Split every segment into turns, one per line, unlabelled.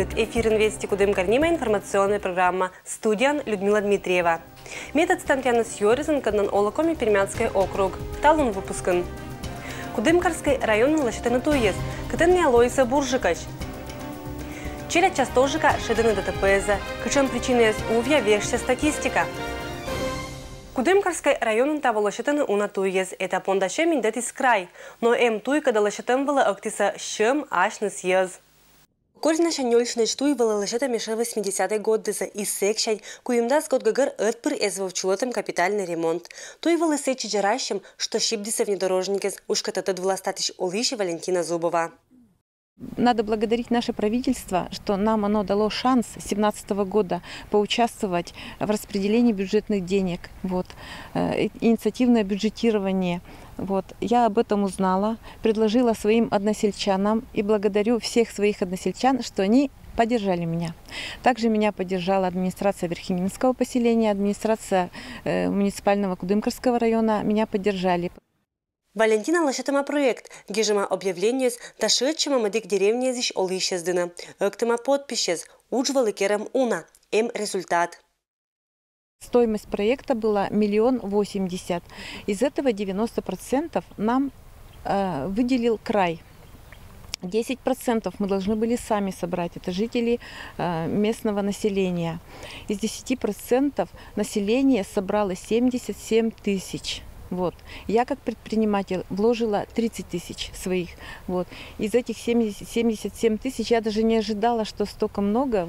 Привет! Эфир «Инвести Кудым Карнима» информационная программа. Студиян Людмила Дмитриева. Метод Стантьянус Йоризен Каднан Олакоми Пермянский округ. Талун выпускан. Кудымкарский район лашитаны туез. Кытын не Алоиса Буржикач. Черя частожика шедыны ДТПЗа. Кычем причины увья вешся статистика. Кудымкарский район того лашитаны уна туез. Это пондаше миндет из край. Но туй, когда лашитан была актиса щем аж на съез. Корзина шанёльшны штуй была лашета меша 80-й годы за и секшань, куимдас год гагар отпыр эзвовчулотом капитальный ремонт. Туй была сечи жаращим, что щипдиса внедорожникес, уж кататад властатыш Олиши Валентина Зубова.
Надо благодарить наше правительство, что нам оно дало шанс с 2017 года поучаствовать в распределении бюджетных денег. Инициативное бюджетирование. Я об этом узнала, предложила своим односельчанам и благодарю всех своих односельчан, что они поддержали меня. Также меня поддержала администрация Верхнеминского поселения, администрация муниципального Кудымкарского района. Меня поддержали.
Валентина лашетама проект, гежема объявление с ташетчема мадик деревни зиш олищездына. Октема подписчез, уджвалы керам уна, результат.
Стоимость проекта была 1 080 000. Из этого 90% нам выделил край. 10% мы должны были сами собрать. Это жители местного населения. Из 10% населения собрало 77 тысяч. Я как предприниматель вложила 30 тысяч своих. Из этих 77 тысяч я даже не ожидала, что столько много.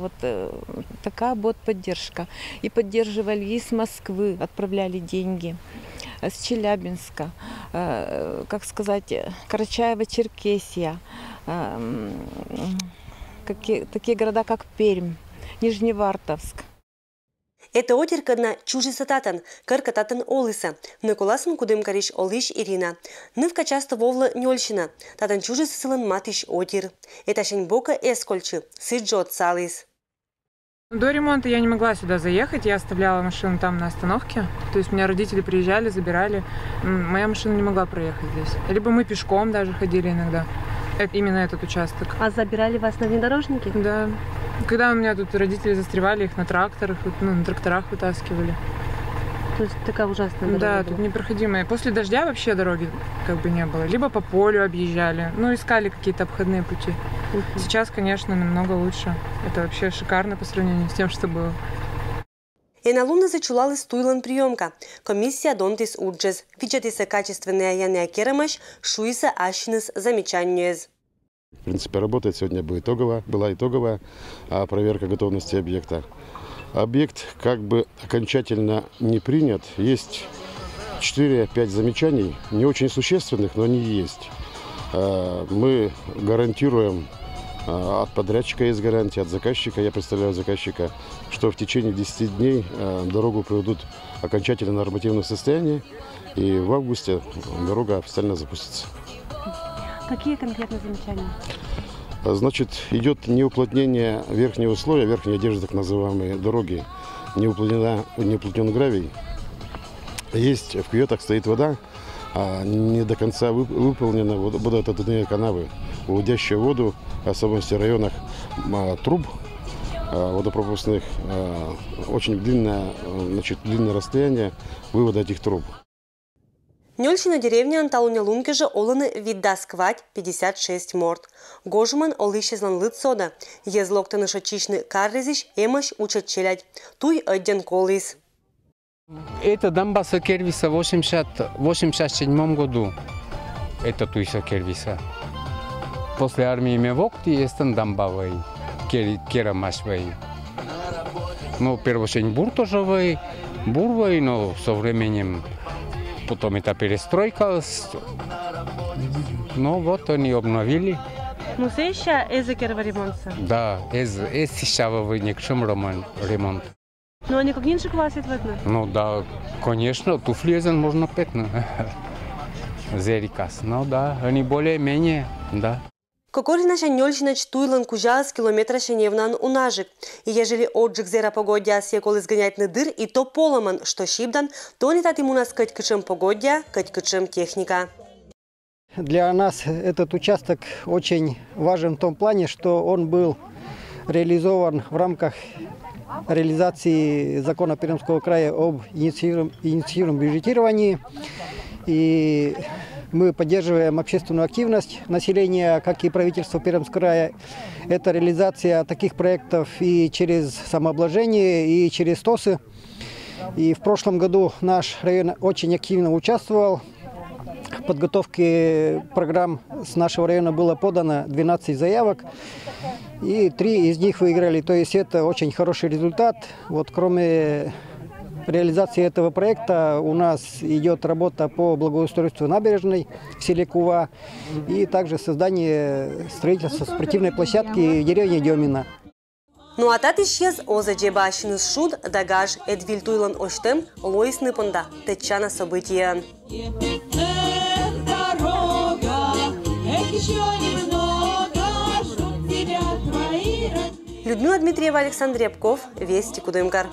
Такая поддержка. И поддерживали из Москвы, отправляли деньги. С Челябинска, Карачаево-Черкесия. Такие города, как Пермь, Нижневартовск.
Это отерка на чужиса татан, карка татан олиса. Николасын Кудымкариш олиш Ирина. Нывка часто вовла нёльщина. Татан чужиса сылан матиш отир. Это шень бока эскольчи. Сыджот салис.
До ремонта я не могла сюда заехать. Я оставляла машину там на остановке. То есть меня родители приезжали, забирали. Моя машина не могла проехать здесь. Либо мы пешком даже ходили иногда. Именно этот участок.
А забирали вас на внедорожнике?
Да. Когда у меня тут родители застревали, их на тракторах, на тракторах вытаскивали.
То есть такая ужасная дорога
Да,
была.
тут непроходимая. После дождя вообще дороги не было. Либо по полю объезжали, искали какие-то обходные пути. Сейчас, конечно, намного лучше. Это вообще шикарно по сравнению с тем, что было.
Луна зачулала стуйлан приемка. Комиссия донтис уджез. Виджатиса качественная яная керамаш, шуиса ашинес замечаньез.
В принципе, работает сегодня была итоговая проверка готовности объекта. Объект окончательно не принят. Есть 4-5 замечаний, не очень существенных, но они есть. Мы гарантируем, от подрядчика есть гарантия, от заказчика, я представляю заказчика, что в течение 10 дней дорогу приведут окончательно в нормативное состояние, и в августе дорога официально запустится.
Какие конкретно замечания?
Значит, идет неуплотнение верхнего слоя, верхней одежды, так называемой дороги, не уплотнен гравий. Есть в кюветах стоит вода, не до конца выполнены водоотводные канавы, уводящие воду, в особенности в районах труб водопропускных, очень длинное расстояние вывода этих труб.
Нёльщина деревня Анталуня Лункежа оланы виддасквать 56 морд. Гожуман олищезлан лыцода. Езлоктаны шочичны каррезиш эмаш учат челядь. Туй один колис.
Это дамба Кервиса в 87 году. Это туйса Кервиса. После армии Мевокти есть дамбавый, керамашвый. Первошень бур тоже бурвый, но со временем потом это перестройка. Они обновили.
Мусейша эзекерва ремонта?
Да, сейчас некшем ремонт.
Но они как ниншик вас видно?
Да, конечно, туфли можно петь. Зерикас, они более-менее, да.
Кокорина шанёльщина чтуйлан кужас километра шаневнан унажик. И ежели отжиг зера погодя секол изгонять на дыр, и то поломан, что щипдан, то не тат ему нас кать кычем погодя, кать кычем техника.
Для нас этот участок очень важен в том плане, что он был реализован в рамках реализации закона Пермского края об инициированном бюджетировании. И мы поддерживаем общественную активность населения, как и правительство Пермского края. Это реализация таких проектов и через самообложение, и через ТОСы. И в прошлом году наш район очень активно участвовал. В подготовке программ с нашего района было подано 12 заявок, и 3 из них выиграли. То есть это очень хороший результат. Вот кроме реализации этого проекта у нас идет работа по благоустройству набережной в селе Кува и также создание строительства спортивной площадки в деревне Демина.
Ну а тат исчез оза джебашинус шуд дагаж эдвильтуйлан оштем лоисны понда течана события. Людмила Дмитриева, Александр Рябков, Вести Кудымкар.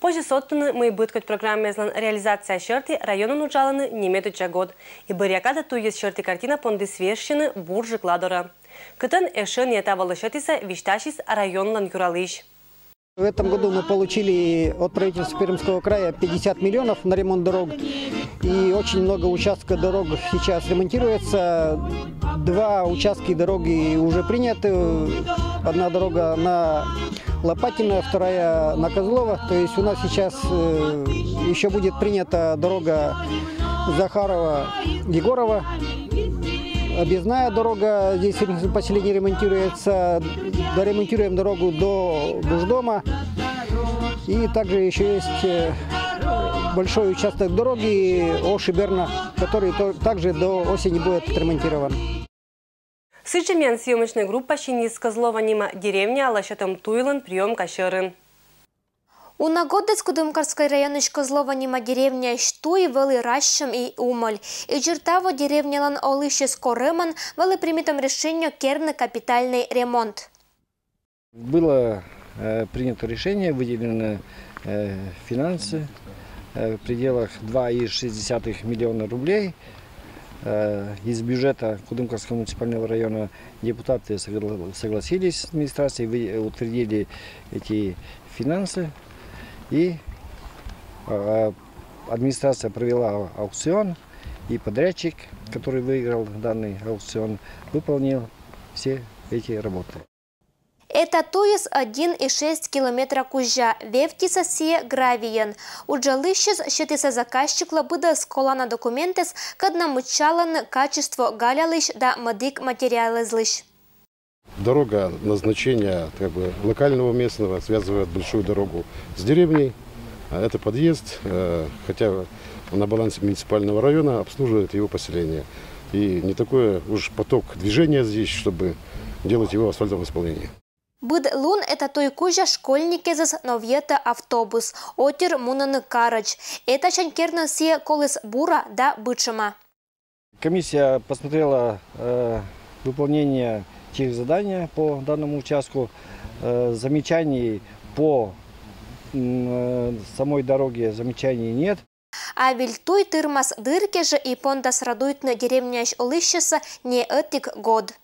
Позже соттуны мы будкать программе реализация шерти районун учаланы неметуча год. И барьякада туез шерти картина понды сверщины буржи кладора. Кытын эшен етавалы шетиса вишташис районлан юралыш.
В этом году мы получили от правительства Пермского края 50 миллионов на ремонт дорог. И очень много участков дорог сейчас ремонтируется. 2 участка дороги уже приняты. Одна дорога на Лопатина, вторая на Козлова. То есть у нас сейчас еще будет принята дорога Захарова-Егорова. Объездная дорога здесь в поселении ремонтируется. Доремонтируем дорогу до Буждома. И также еще есть большой участок дороги Оши-Берна, который также до осени будет отремонтирован.
Сычемен съемочная группа Шинис Козлова Нима деревня Лашатам Туйлан прием Кашерын.
У нагодец Кудымкарской районыш Козлова Нима деревня Штуй вели Ращем и Умоль. И чертаво деревнялан Олышес Корыман вели примитом решению керный капитальный ремонт.
Было принято решение, выделены финансы в пределах 2,6 миллиона рублей. Из бюджета Кудымкарского муниципального района депутаты согласились с администрацией, утвердили эти финансы. И администрация провела аукцион, и подрядчик, который выиграл данный аукцион, выполнил все эти работы.
Это туес 1,6 километра кужа, вевтиса сие гравиен. Уджалыщес щетиса заказчикла буде сколана документес, когда мучалан качество галялыш да мадик материалызлыш.
Дорога назначения локального местного связывает большую дорогу с деревней. Это подъезд, хотя на балансе муниципального района обслуживает его поселение. И не такой уж поток движения здесь, чтобы делать его в асфальтовом исполнении.
Быд лун это той кужа школьники зас новьета автобус, отер мунаны карач. Это чанкерно се колес бура да бычема.
Комиссия посмотрела выполнение тех заданий по данному участку. Замечаний по самой дороге нет.
А вильтуй тырмас дыркеже и пондас радуйтна деревняш Олыщеса не этик год.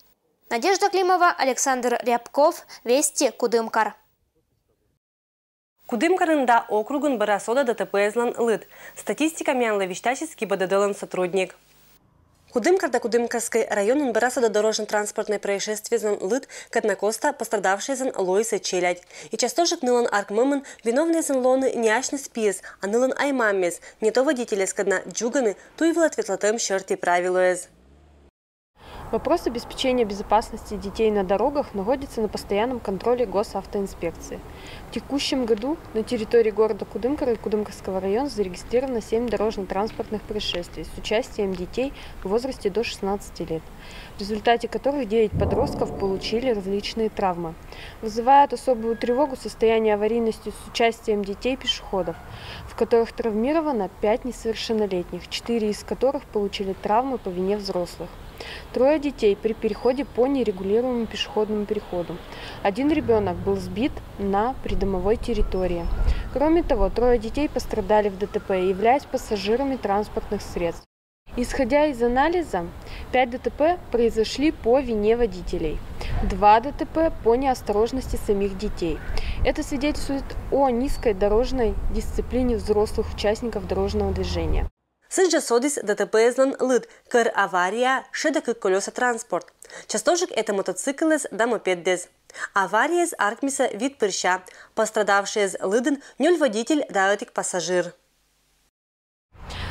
Надежда Климова, Александр Рябков, Вести Кудымкар.
Кудымкарында округун барасода ДТП-злан лыт. Статистика мянла виштаческий БДД-лан сотрудник. Кудымкарда Кудымкарской районын барасода дорожно-транспортное происшествие злан лыт, каднакоста пострадавший зан Лойса Челядь. И частожек нылан аркмымын виновные зан лоны няшный спиес, а нылан аймаммес, не то водителя скадна джуганы, туйвал ответлатым шерти правилуэз.
Вопрос обеспечения безопасности детей на дорогах находится на постоянном контроле госавтоинспекции. В текущем году на территории города Кудымкар и Кудымкарского района зарегистрировано 7 дорожно-транспортных происшествий с участием детей в возрасте до 16 лет, в результате которых 9 подростков получили различные травмы. Вызывает особую тревогу состояние аварийности с участием детей-пешеходов, в которых травмировано 5 несовершеннолетних, 4 из которых получили травмы по вине взрослых. 3 детей при переходе по нерегулируемому пешеходному переходу. 1 ребенок был сбит на придомовой территории. Кроме того, 3 детей пострадали в ДТП, являясь пассажирами транспортных средств. Исходя из анализа, 5 ДТП произошли по вине водителей, 2 ДТП по неосторожности самих детей. Это свидетельствует о низкой дорожной дисциплине взрослых участников дорожного движения.
Сыджа содис ДТП излан лыд, кыр авария, шедак колеса транспорт. Частожик это мотоциклес да мопеддез. Авария из аркмиса вид пырща, пострадавший из лыден нёль водитель да этик пассажир.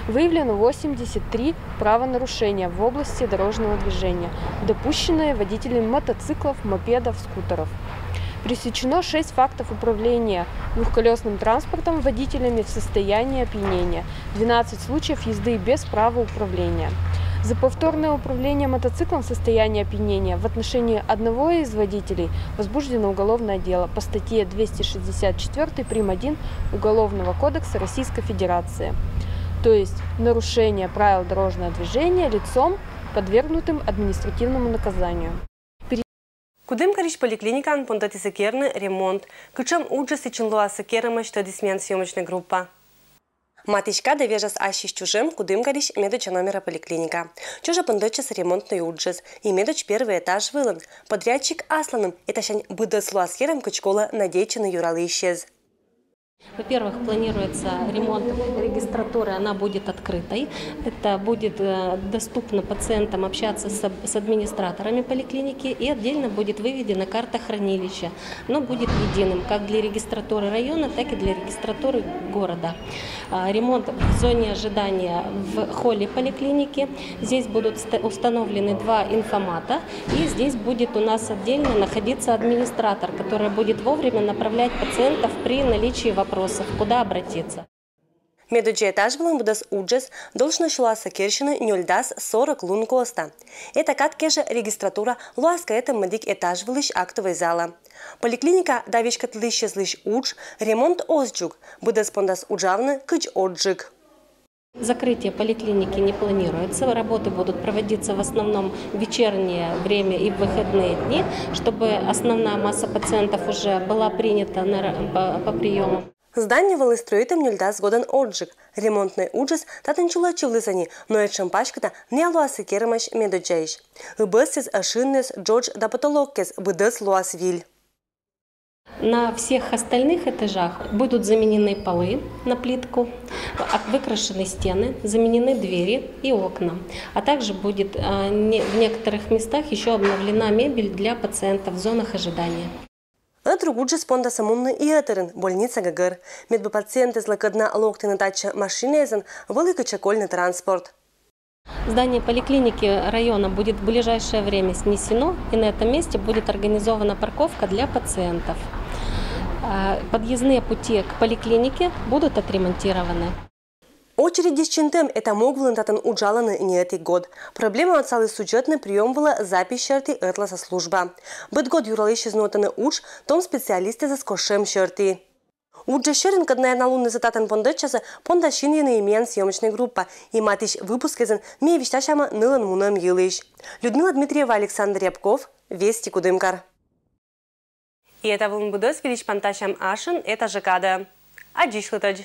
Выявлено 83 правонарушения в области дорожного движения, допущенные водителями мотоциклов, мопедов, скутеров. Пресечено 6 фактов управления двухколесным транспортом водителями в состоянии опьянения, 12 случаев езды без права управления. За повторное управление мотоциклом в состоянии опьянения в отношении одного из водителей возбуждено уголовное дело по статье 264 прим. 1 Уголовного кодекса Российской Федерации. То есть нарушение правил дорожного движения лицом, подвергнутым административному наказанию.
Кудым кариш поликлиникан понтати сакерны ремонт, кычам уджас и чинлуа сакерама что дисмен съемочная группа. Матичка довежас ащиш чужим, кудым кариш медоча номера поликлиника. Чужа пондочас ремонтный уджас, и медоч первый этаж вылан. Подрядчик асланым, это шань быдас луаскерам кычкола надечена юралы исчез.
Во-первых, планируется ремонт регистратуры, она будет открытой. Это будет доступно пациентам общаться с администраторами поликлиники, и отдельно будет выведена карта хранилища. Но будет единым как для регистратуры района, так и для регистратуры города. Ремонт в зоне ожидания в холле поликлиники. Здесь будут установлены 2 информата, и здесь будет у нас отдельно находиться администратор, который будет вовремя направлять пациентов при наличии вопросов, куда обратиться.
Медоджи этаж был будас уджес, должна шла сакерщина нёльдас 40 лун коста. Это каткежа регистратура луаска это медик этаж вылыш актовой зала. Поликлиника давичка тлыще злыш удж, ремонт озджук, будас пондас уджавны кыч оджик.
Закрытие поликлиники не планируется. Работы будут проводиться в основном в вечернее время и в выходные дни, чтобы основная масса пациентов уже была принята по приему.
Здание валы строитым нельдас годан оджик. Ремонтный уджес татанчула чивлызани, но и шампашката не луасы керамаш медоджейш. Бэсис ашиннес Джордж да потолоккес быдэс луасвиль.
На всех остальных этажах будут заменены полы на плитку, выкрашены стены, заменены двери и окна. А также будет в некоторых местах еще обновлена мебель для пациентов в зонах ожидания.
Другуджи спонда самунны и этерен, больница ГГР. Медбы пациенты злокодна локти натача машинезен, великий чекольный транспорт.
Здание поликлиники района будет в ближайшее время снесено, и на этом месте будет организована парковка для пациентов. Подъездные пути к поликлинике будут отремонтированы.
Очереди с чинтем это могло татан уджаланы не этот год. Проблема отцалы сюжетный прием была запись черты этласа служба. Быт год юралищ изнотаны уж, том специалисты за скошем черты. Уджа шерин, когда на лунный зататан пондачаса, пондащин я наимен съемочной группа, и матищ выпуск изен мне вещащама нылан мунам елыш. Людмила Дмитриева, Александр Рябков, Вести Кудымкар. И это был Будос Велич Панташам Ашин, это Жакада. Аджиш лытадж.